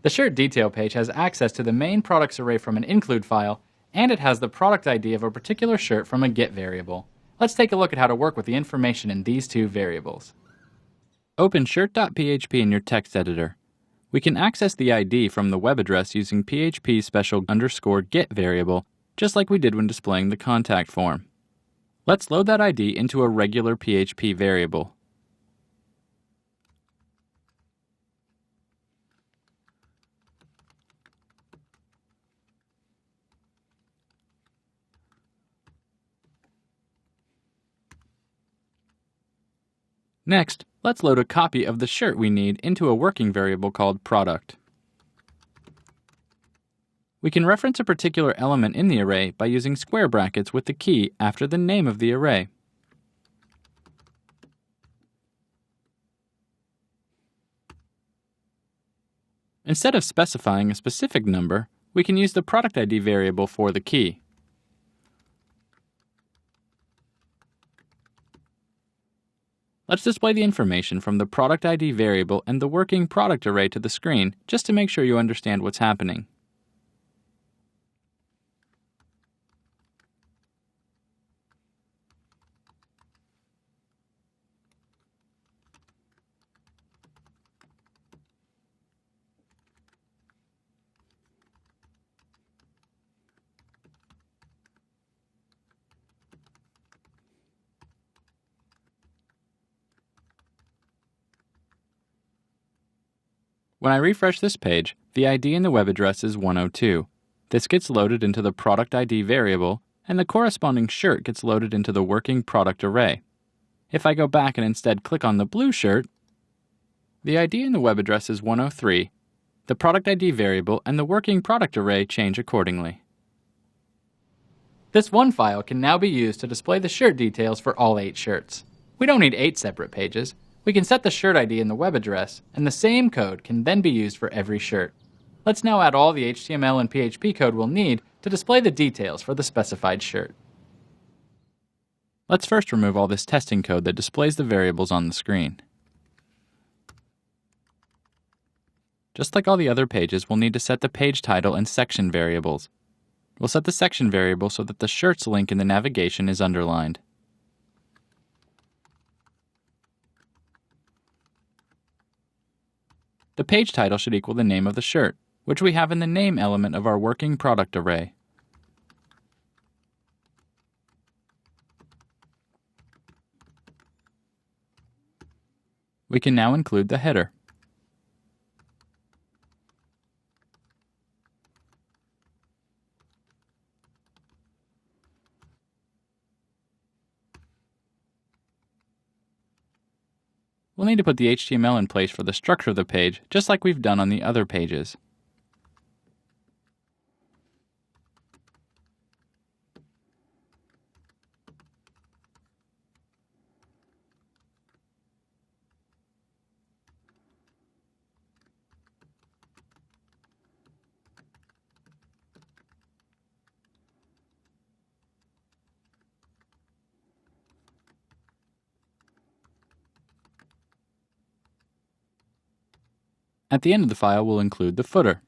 The shirt detail page has access to the main products array from an include file, and it has the product ID of a particular shirt from a get variable. Let's take a look at how to work with the information in these two variables. Open shirt.php in your text editor. We can access the ID from the web address using PHP special _get variable, just like we did when displaying the contact form. Let's load that ID into a regular PHP variable. Next, let's load a copy of the shirt we need into a working variable called product. We can reference a particular element in the array by using square brackets with the key after the name of the array. Instead of specifying a specific number, we can use the product ID variable for the key. Let's display the information from the product ID variable and the working product array to the screen, just to make sure you understand what's happening. When I refresh this page, the ID in the web address is 102. This gets loaded into the product ID variable, and the corresponding shirt gets loaded into the working product array. If I go back and instead click on the blue shirt, the ID in the web address is 103. The product ID variable and the working product array change accordingly. This one file can now be used to display the shirt details for all 8 shirts. We don't need 8 separate pages. We can set the shirt ID in the web address, and the same code can then be used for every shirt. Let's now add all the HTML and PHP code we'll need to display the details for the specified shirt. Let's first remove all this testing code that displays the variables on the screen. Just like all the other pages, we'll need to set the page title and section variables. We'll set the section variable so that the shirts link in the navigation is underlined. The page title should equal the name of the shirt, which we have in the name element of our working product array. We can now include the header. We'll need to put the HTML in place for the structure of the page, just like we've done on the other pages. At the end of the file, we'll include the footer.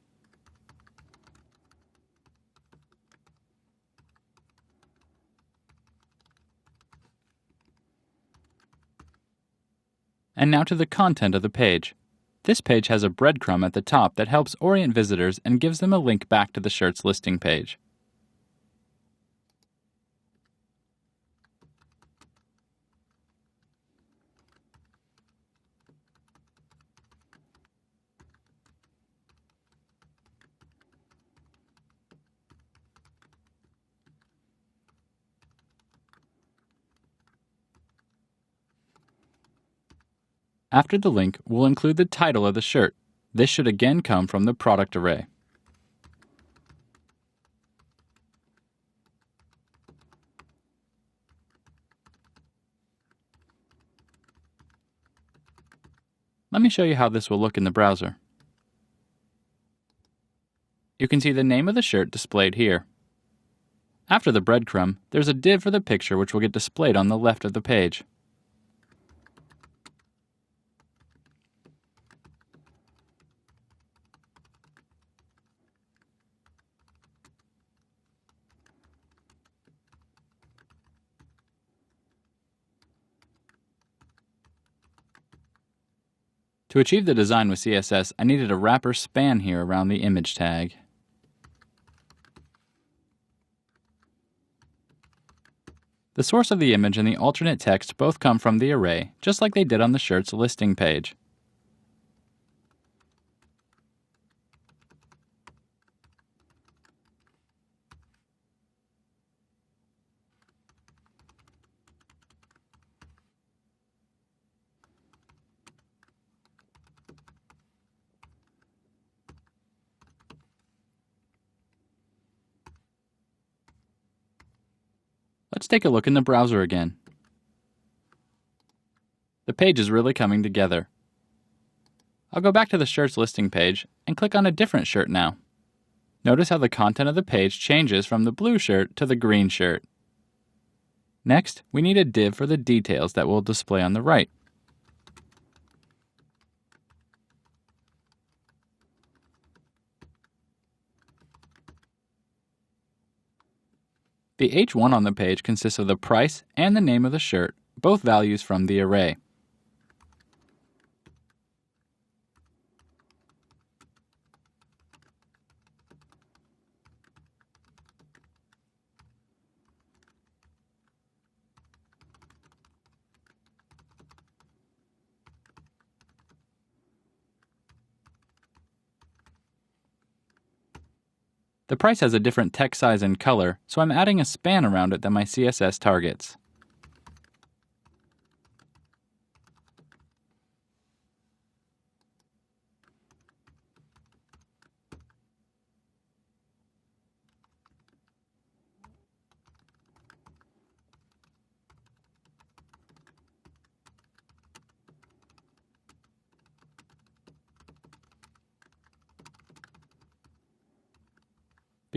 And now to the content of the page. This page has a breadcrumb at the top that helps orient visitors and gives them a link back to the shirt's listing page. After the link, we'll include the title of the shirt. This should again come from the product array. Let me show you how this will look in the browser. You can see the name of the shirt displayed here. After the breadcrumb, there's a div for the picture which will get displayed on the left of the page. To achieve the design with CSS, I needed a wrapper span here around the image tag. The source of the image and the alternate text both come from the array, just like they did on the shirt's listing page. Let's take a look in the browser again. The page is really coming together. I'll go back to the shirt's listing page and click on a different shirt now. Notice how the content of the page changes from the blue shirt to the green shirt. Next, we need a div for the details that will display on the right. The H1 on the page consists of the price and the name of the shirt, both values from the array. The price has a different text size and color, so I'm adding a span around it that my CSS targets.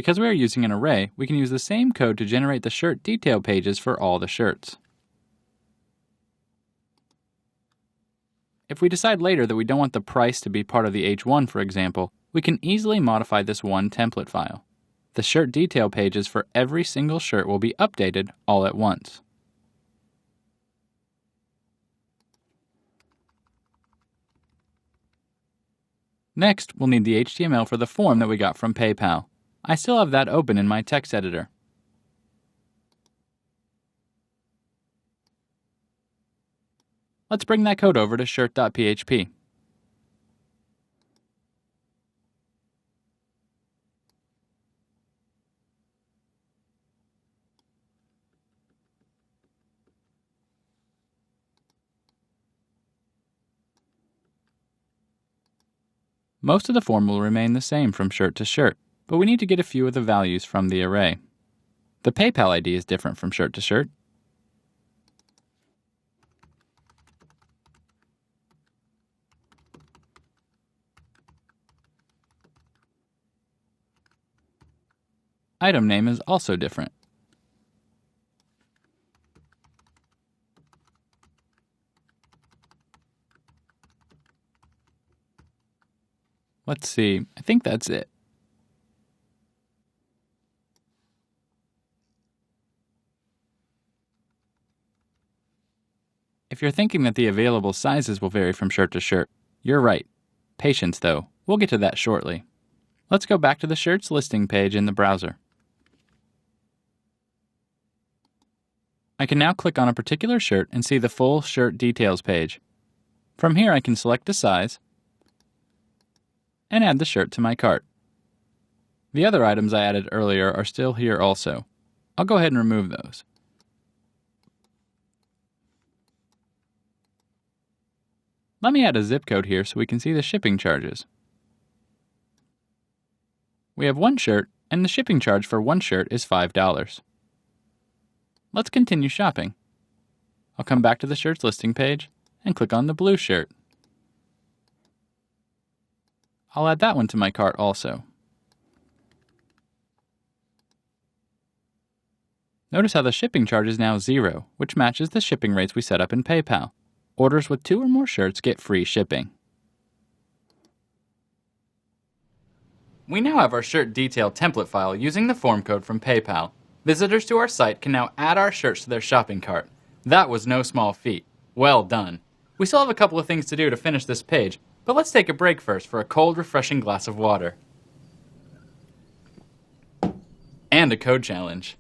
Because we are using an array, we can use the same code to generate the shirt detail pages for all the shirts. If we decide later that we don't want the price to be part of the H1, for example, we can easily modify this one template file. The shirt detail pages for every single shirt will be updated all at once. Next, we'll need the HTML for the form that we got from PayPal. I still have that open in my text editor. Let's bring that code over to shirt.php. Most of the form will remain the same from shirt to shirt, but we need to get a few of the values from the array. The PayPal ID is different from shirt to shirt. Item name is also different. Let's see, I think that's it. If you're thinking that the available sizes will vary from shirt to shirt, you're right. Patience though, we'll get to that shortly. Let's go back to the shirt's listing page in the browser. I can now click on a particular shirt and see the full shirt details page. From here I can select a size and add the shirt to my cart. The other items I added earlier are still here also. I'll go ahead and remove those. Let me add a zip code here so we can see the shipping charges. We have one shirt, and the shipping charge for one shirt is $5. Let's continue shopping. I'll come back to the shirt's listing page and click on the blue shirt. I'll add that one to my cart also. Notice how the shipping charge is now 0, which matches the shipping rates we set up in PayPal. Orders with 2 or more shirts get free shipping. We now have our shirt detail template file using the form code from PayPal. Visitors to our site can now add our shirts to their shopping cart. That was no small feat. Well done. We still have a couple of things to do to finish this page, But let's take a break first for a cold, refreshing glass of water. And a code challenge.